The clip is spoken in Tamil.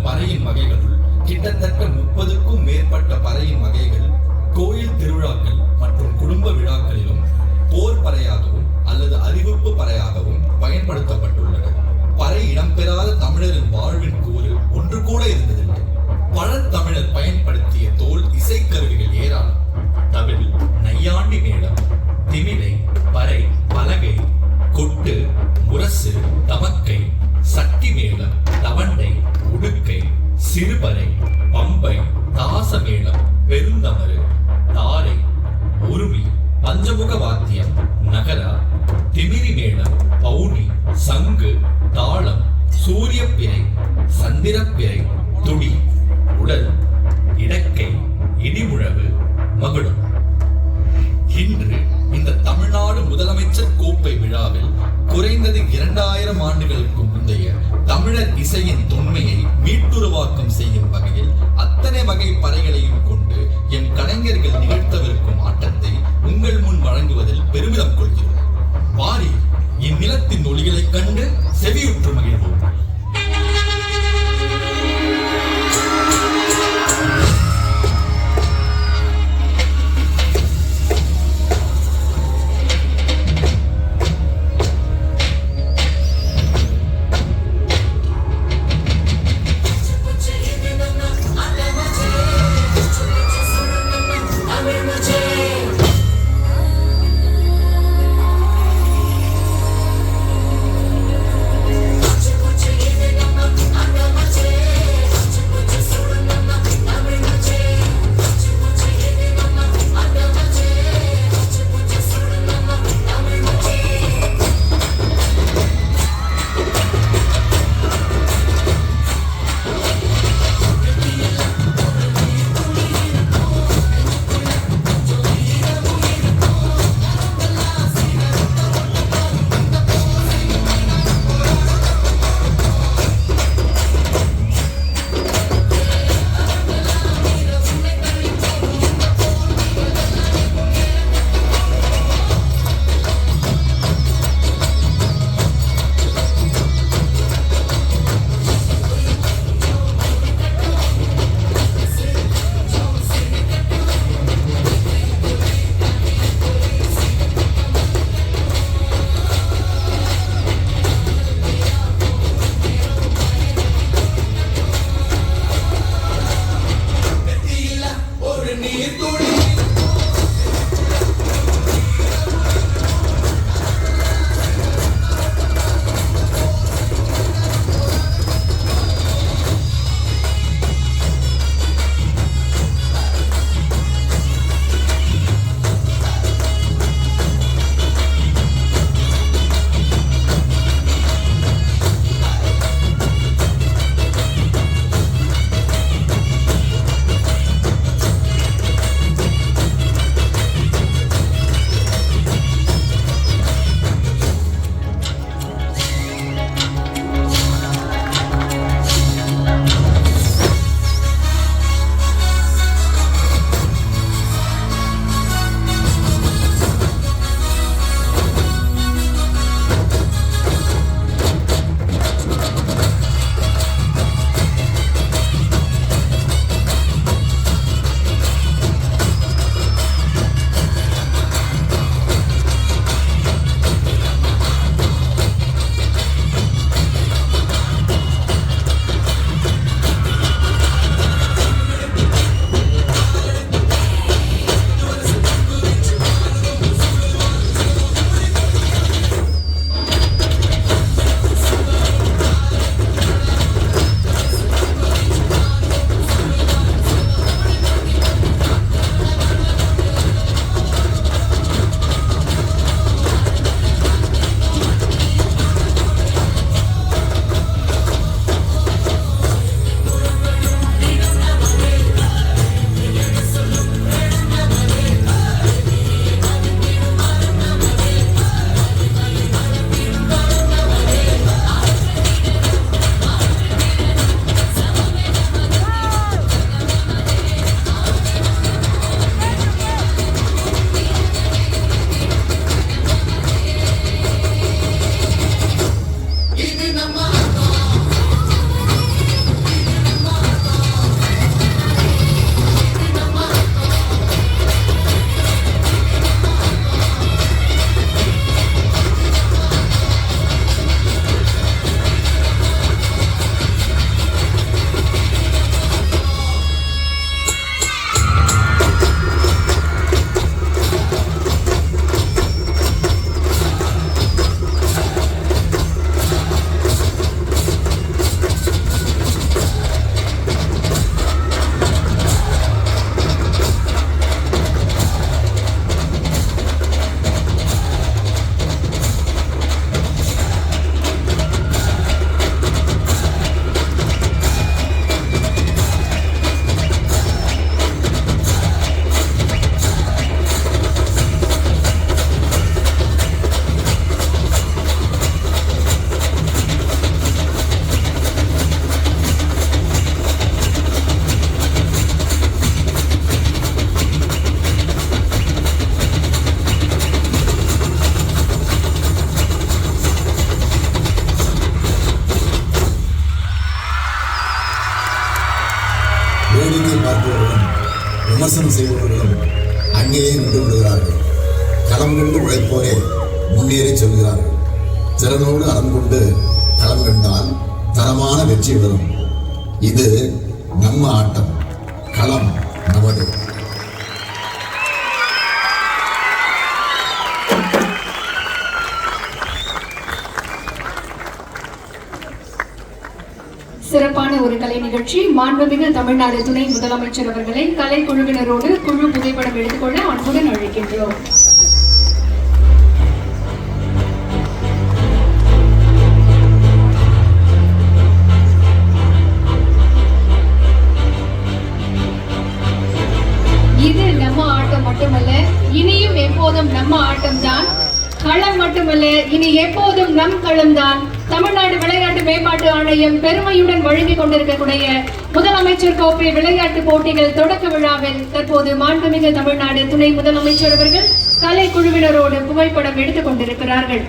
பறையின் வகைகளுள் கிட்டத்தட்ட 30க்கும் மேற்பட்ட பறையின் வகைகள் கோயில் திருவிழாக்கள் மற்றும் குடும்ப விழாக்களிலும் போர் பறையாகவும் அல்லது அறிவிப்பு பறையாகவும் பயன்படுத்தப்பட்டுள்ளன. பறை இடம்பெறாத தமிழரின் வாழ்வின் கூறு ஒன்று கூட இருந்ததில்லை. பழந்தமிழர் பயன்படுத்திய தோல் இசைக்கருவிகள் ஏராளம். தவில், நையாண்டி மேளம், திமிலை, பறை, பலகை, கொட்டு, முரசு, தமக்கை, சட்டி மேளம், தவண்டை, உடுக்கை, சிறுபறை, பம்பை, தாசமேளம், பெருந்தமறு, தாரை, உருமி, பஞ்சமுக வாத்தியம், நகரா, திமிரி மேளம், பவுனி, சங்கு, தாளம், சூரியப்பிறை, சந்திரப்பிறை, துடி, உடல், இடக்கை, இடிமுழவு, மகுடம். இன்று இந்த தமிழ்நாடு முதலமைச்சர் கோப்பை விழாவில் குறைந்தது 2000 ஆண்டுகளுக்கு முந்தைய தமிழர் இசையின் தொன்மையை மீட்டுருவாக்கம் செய்யும் வகையில் அத்தனை வகை பறைகளையும் கொண்டு எம் கலைஞர்கள் நிகழ்த்தவிருக்கும் ஆட்டத்தை உங்கள் முன் வழங்குவதில் பெருமிதம் கொள்கிறோம். வாரி இந்நிலத்தின் ஒளிகளைக் கண்டு செவியுற்று மகிழ்வோம். Put விமர்சனம் செய்பவர்களும் அங்கேயே நின்று விடுகிறார்கள். களம் கண்டு உழைப்போரே முன்னேறி செல்கிறார்கள். திறனோடு அறம் கொண்டு களம் கண்டால் தரமான வெற்றி வரும். இது நம்ம ஆட்டம், களம் நமது. சிறப்பான ஒரு கலை நிகழ்ச்சி. மாண்புமிகு தமிழ்நாடு துணை முதலமைச்சர் அவர்களை கலை குழுவினரோடு குழு புகைப்படம் எடுத்துக்கொள்ள அன்புடன் அழைக்கின்றோம். இது நம்ம ஆட்டம் மட்டுமல்ல, இனியும் எப்போதும் நம்ம ஆட்டம்தான். களம் மட்டுமல்ல, இனி எப்போதும் நம் களம்தான். தமிழ்நாடு விளையாட்டு மேம்பாட்டு ஆணையம் பெருமையுடன் வழங்கிக் கொண்டிருக்கக்கூடிய முதலமைச்சர் கோப்பை விளையாட்டு போட்டிகள் தொடக்க விழாவில் தற்போது மாண்புமிகு தமிழ்நாடு துணை முதலமைச்சர் அவர்கள் கலை குழுவினரோடு புகைப்படம் எடுத்துக் கொண்டிருக்கிறார்கள்.